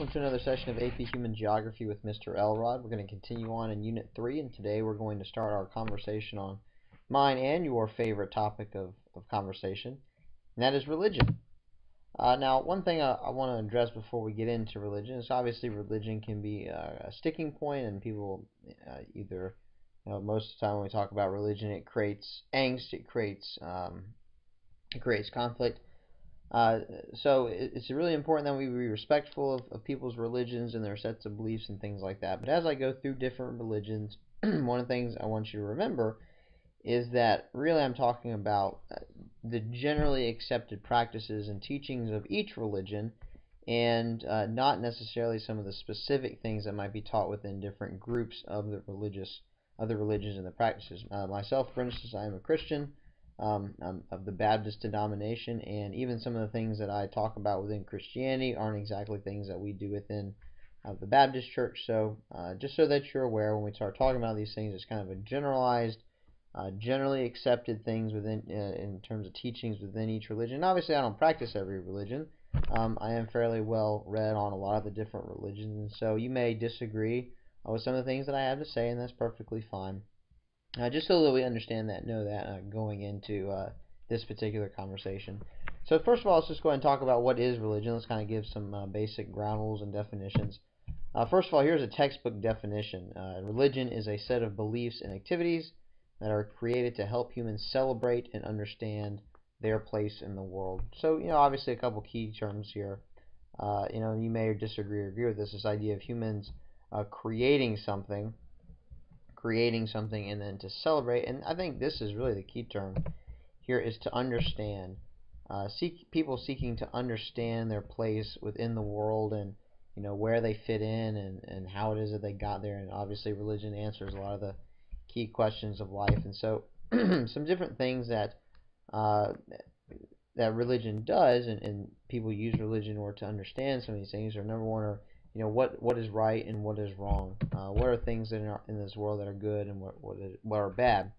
welcome to another session of AP Human Geography with Mr. Elrod. We're going to continue on in Unit 3, and today we're going to start our conversation on mine and your favorite topic of conversation, and that is religion. Now, one thing I want to address before we get into religion is obviously religion can be a sticking point, and people either, most of the time when we talk about religion, it creates angst, it creates conflict. So it's really important that we be respectful of people's religions and their sets of beliefs and things like that. But as I go through different religions, one of the things I want you to remember is that really I'm talking about the generally accepted practices and teachings of each religion, and not necessarily some of the specific things that might be taught within different groups of the religions and the practices. Myself, for instance, I am a Christian. Of the Baptist denomination, and even some of the things that I talk about within Christianity aren't exactly things that we do within the Baptist church. So just so that you're aware, when we start talking about these things, it's kind of a generalized, generally accepted things within in terms of teachings within each religion. Obviously, I don't practice every religion. I am fairly well read on a lot of the different religions, and so you may disagree with some of the things that I have to say, and that's perfectly fine. Just so that we understand that, know that going into this particular conversation. So first of all, let's just go ahead and talk about what is religion. Let's kind of give some basic ground rules and definitions. First of all, here's a textbook definition. Religion is a set of beliefs and activities that are created to help humans celebrate and understand their place in the world. So, obviously a couple key terms here. You may disagree or agree with this idea of humans creating something and then to celebrate. And I think this is really the key term here, is to understand. People seeking to understand their place within the world, and where they fit in, and how it is that they got there. And obviously religion answers a lot of the key questions of life. And so some different things that religion does, and people use religion in order to understand some of these things, are number one, are what is right and what is wrong. What are things in this world that are good, and what are bad?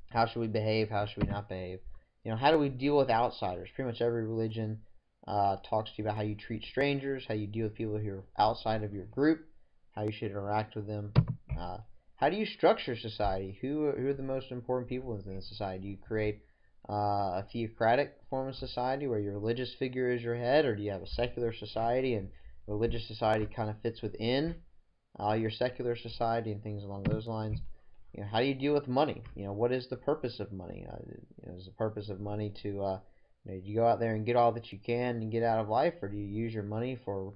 How should we behave? How should we not behave? How do we deal with outsiders? Pretty much every religion talks to you about how you treat strangers, how you deal with people who are outside of your group, how you should interact with them. How do you structure society? Who are the most important people within the society? Do you create a theocratic form of society where your religious figure is your head, or do you have a secular society and religious society kind of fits within your secular society, and things along those lines? How do you deal with money? What is the purpose of money? Is the purpose of money to do you go out there and get all that you can and get out of life, or do you use your money for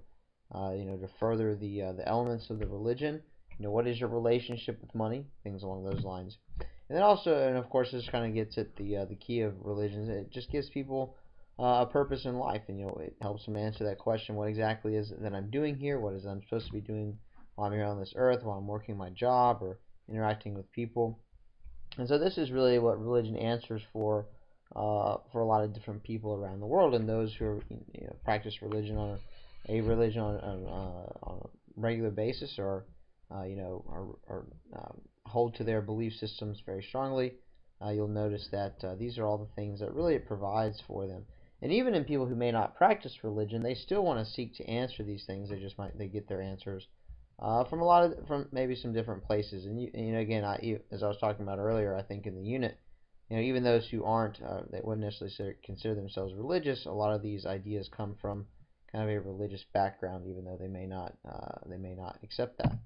to further the elements of the religion? What is your relationship with money? Things along those lines. And then also, and of course, this kind of gets at the key of religions. It just gives people a purpose in life, and it helps them answer that question: what exactly is it that I'm doing here? What is it I'm supposed to be doing while I'm here on this earth, while I'm working my job or interacting with people? And so this is really what religion answers for a lot of different people around the world, and those who practice religion on a regular basis, or hold to their belief systems very strongly. You'll notice that these are all the things that really it provides for them. And even in people who may not practice religion, they still want to seek to answer these things. They get their answers from maybe some different places. And again, as I was talking about earlier, I think in the unit, even those who aren't, they wouldn't necessarily consider themselves religious. A lot of these ideas come from kind of a religious background, even though they may not accept that.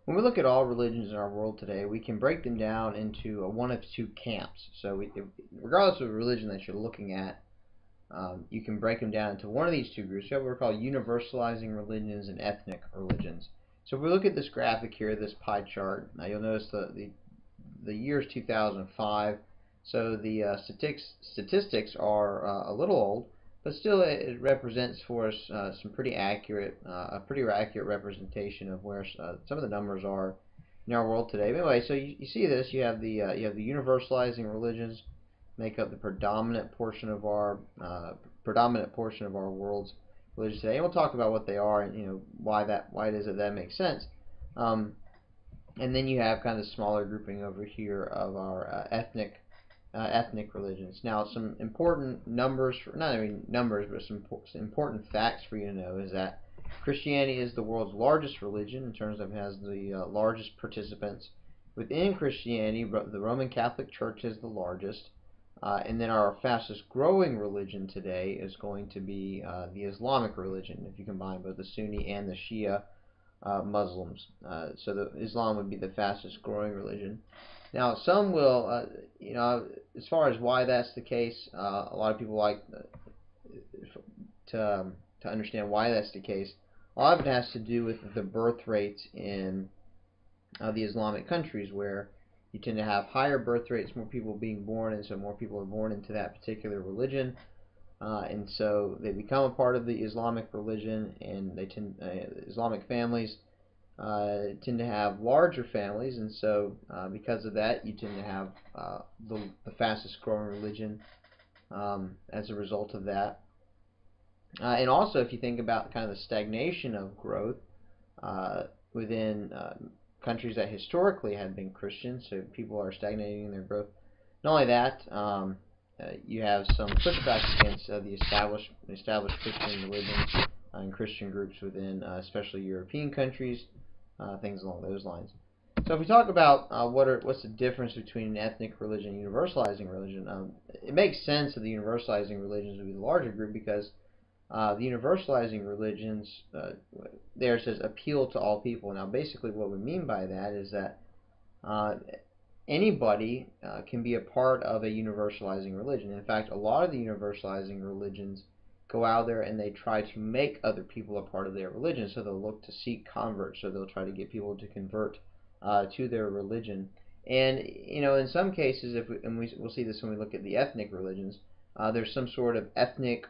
When we look at all religions in our world today, we can break them down into one of two camps. So regardless of religion that you're looking at, you can break them down into one of these two groups. You have what are called universalizing religions and ethnic religions. So if we look at this graphic here, this pie chart, now you'll notice the year is 2005. So the statistics are a little old, but still it represents for us a pretty accurate representation of where some of the numbers are in our world today. But anyway, so you see this. You have the universalizing religions make up the predominant portion of our world's religions today. And we'll talk about what they are, and why it is that makes sense. And then you have kind of a smaller grouping over here of our ethnic religions. Now, some important numbers, not even numbers, but some important facts for you to know is that Christianity is the world's largest religion in terms of it has the largest participants. Within Christianity, the Roman Catholic Church is the largest. And then our fastest growing religion today is going to be the Islamic religion, if you combine both the Sunni and the Shia Muslims. So Islam would be the fastest growing religion. Now, some will, as far as why that's the case, a lot of people like to understand why that's the case. A lot of it has to do with the birth rates in the Islamic countries, where you tend to have higher birth rates, more people being born, and so more people are born into that particular religion, and so they become a part of the Islamic religion, and Islamic families tend to have larger families, and so because of that, you tend to have the fastest growing religion as a result of that. And also, if you think about kind of the stagnation of growth within countries that historically had been Christian, so people are stagnating in their growth. Not only that, you have some pushback against the established Christian religions and Christian groups within, especially European countries, things along those lines. So if we talk about what's the difference between an ethnic religion and universalizing religion, it makes sense that the universalizing religions would be the larger group because the universalizing religions, there it says appeal to all people. Now basically what we mean by that is that anybody can be a part of a universalizing religion. In fact, a lot of the universalizing religions go out there and they try to make other people a part of their religion. So they'll look to seek converts, so they'll try to get people to convert to their religion. And in some cases, we'll see this when we look at the ethnic religions, there's some sort of ethnic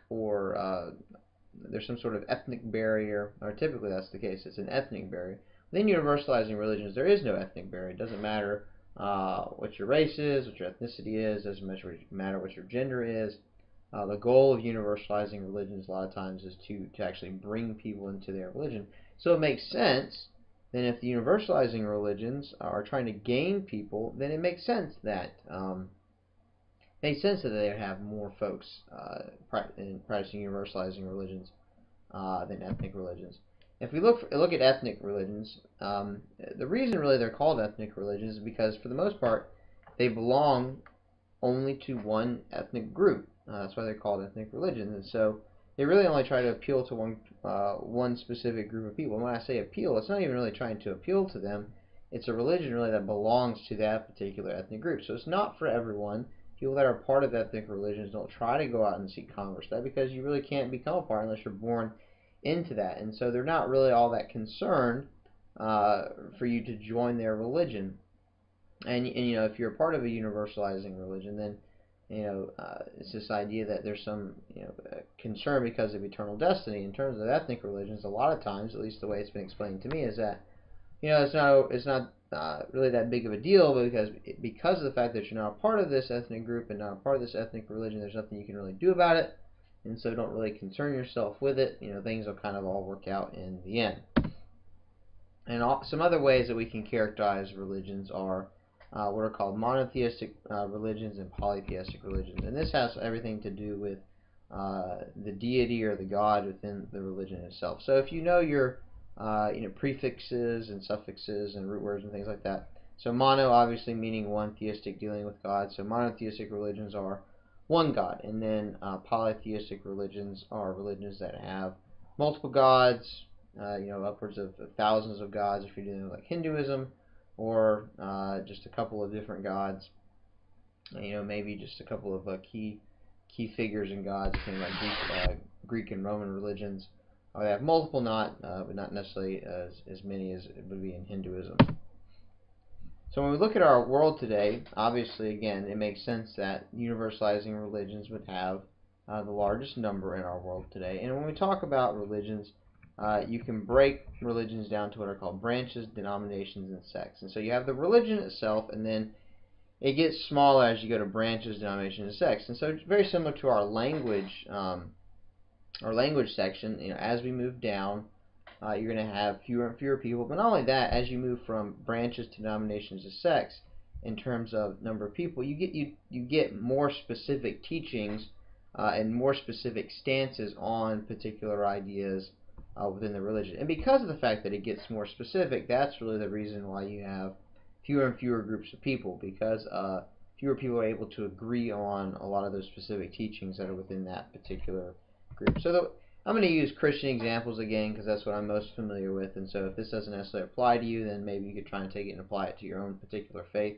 barrier, or typically that's the case. It's an ethnic barrier. Within universalizing religions, there is no ethnic barrier. It doesn't matter what your race is, what your ethnicity is. It doesn't matter what your gender is. The goal of universalizing religions a lot of times is to actually bring people into their religion. So it makes sense then if the universalizing religions are trying to gain people, then it makes sense that they would have more folks practicing universalizing religions than ethnic religions. If we look at ethnic religions, the reason really they're called ethnic religions is because for the most part they belong only to one ethnic group. That's why they're called ethnic religions, and so they really only try to appeal to one specific group of people. And when I say appeal, it's not even really trying to appeal to them. It's a religion really that belongs to that particular ethnic group. So it's not for everyone. People that are part of ethnic religions don't try to go out and seek converts to that because you really can't become a part unless you're born into that. And so they're not really all that concerned for you to join their religion. And if you're a part of a universalizing religion, then it's this idea that there's some concern because of eternal destiny. In terms of ethnic religions, a lot of times, at least the way it's been explained to me, is that it's not really that big of a deal because of the fact that you're not a part of this ethnic group and not a part of this ethnic religion. There's nothing you can really do about it, and so don't really concern yourself with it. Things will kind of all work out in the end. And some other ways that we can characterize religions are what are called monotheistic religions and polytheistic religions. And this has everything to do with the deity or the god within the religion itself. So if you know your prefixes and suffixes and root words and things like that. So mono obviously meaning one, theistic dealing with God. So monotheistic religions are one god, and then polytheistic religions are religions that have multiple gods, upwards of thousands of gods if you're dealing with like Hinduism, or just a couple of different gods. Maybe just a couple of key figures in gods, things like Greek and Roman religions. They have multiple, but not necessarily as many as it would be in Hinduism. So when we look at our world today, obviously, again, it makes sense that universalizing religions would have the largest number in our world today. And when we talk about religions, you can break religions down to what are called branches, denominations, and sects. And so you have the religion itself, and then it gets smaller as you go to branches, denominations, and sects. And so it's very similar to our language section. As we move down, you're going to have fewer and fewer people. But not only that, as you move from branches to denominations to sects, in terms of number of people, you get more specific teachings and more specific stances on particular ideas within the religion. And because of the fact that it gets more specific, that's really the reason why you have fewer and fewer groups of people, because fewer people are able to agree on a lot of those specific teachings that are within that particular group. So I'm going to use Christian examples again because that's what I'm most familiar with, and so if this doesn't necessarily apply to you, then maybe you could try and take it and apply it to your own particular faith.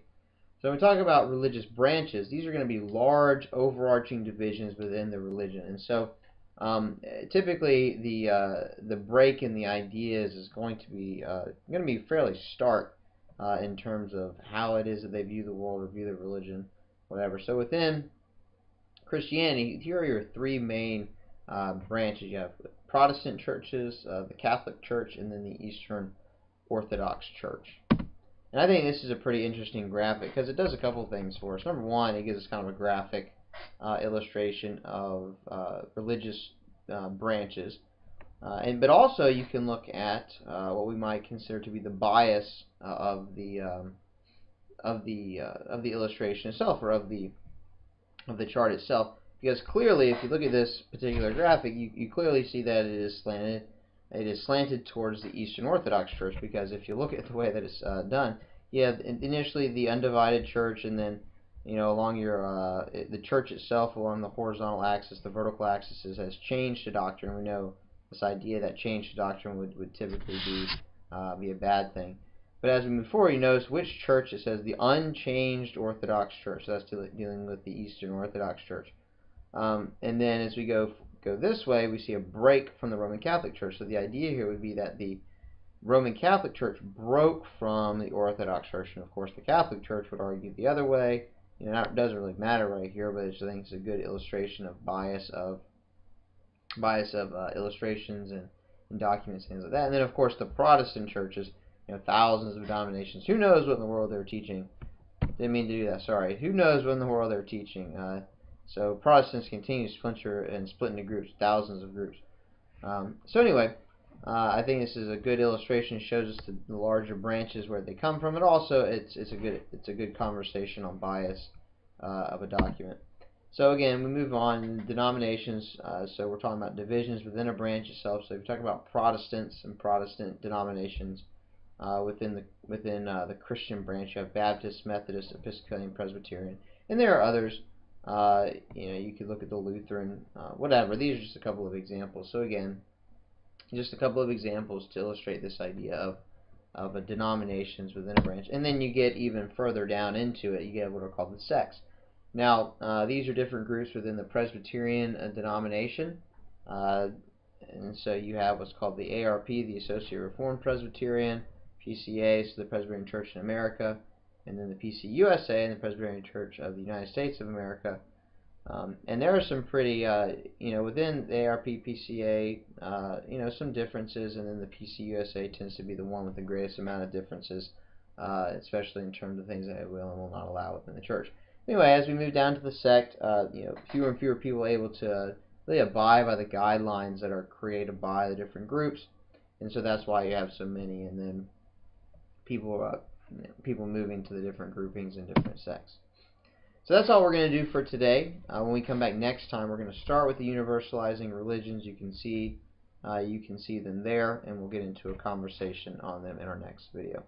So when we talk about religious branches, these are going to be large overarching divisions within the religion. And so typically the break in the ideas is going to be fairly stark in terms of how it is that they view the world or view the religion, whatever. So within Christianity, here are your three main branches. You have Protestant churches, the Catholic Church, and then the Eastern Orthodox Church. And I think this is a pretty interesting graphic because it does a couple things for us. Number one, it gives us kind of a graphic illustration of religious branches, but also you can look at what we might consider to be the bias of the illustration itself, or of the chart itself. Because clearly, if you look at this particular graphic, you clearly see that it is slanted. It is slanted towards the Eastern Orthodox Church, because if you look at the way that it's done, you have initially the undivided church, and then along your the church itself along the horizontal axis, the vertical axis has changed to doctrine. We know this idea that change to doctrine would typically be a bad thing. But as we move forward, you notice which church it says the unchanged Orthodox Church. So that's dealing with the Eastern Orthodox Church. And then as we go this way, we see a break from the Roman Catholic Church. So the idea here would be that the Roman Catholic Church broke from the Orthodox Church, and of course the Catholic Church would argue the other way. It doesn't really matter right here, but I think it's a good illustration of bias of illustrations and documents, things like that. And then of course the Protestant churches, thousands of denominations. Who knows what in the world they're teaching? Didn't mean to do that. Sorry. Who knows what in the world they're teaching? So Protestants continue to splinter and split into groups, thousands of groups. So anyway, I think this is a good illustration. It shows us the larger branches where they come from, and also it's a good conversation on bias of a document. So again, we move on. Denominations. So we're talking about divisions within a branch itself. So if you talk about Protestants and Protestant denominations within the Christian branch, you have Baptist, Methodist, Episcopalian, Presbyterian, and there are others. You could look at the Lutheran, whatever. These are just a couple of examples. So again, just a couple of examples to illustrate this idea of a denominations within a branch. And then you get even further down into it, you get what are called the sects. Now, these are different groups within the Presbyterian denomination. And so you have what's called the ARP, the Associated Reformed Presbyterian, PCA, so the Presbyterian Church in America, and then the PCUSA, and the Presbyterian Church of the United States of America. And there are some pretty, within the ARP, PCA, some differences, and then the PCUSA tends to be the one with the greatest amount of differences, especially in terms of things that it will and will not allow within the church. Anyway, as we move down to the sect, fewer and fewer people are able to really abide by the guidelines that are created by the different groups, and so that's why you have so many, and then people moving to the different groupings and different sects. So that's all we're going to do for today. When we come back next time, we're going to start with the universalizing religions. You can see them there, and we'll get into a conversation on them in our next video.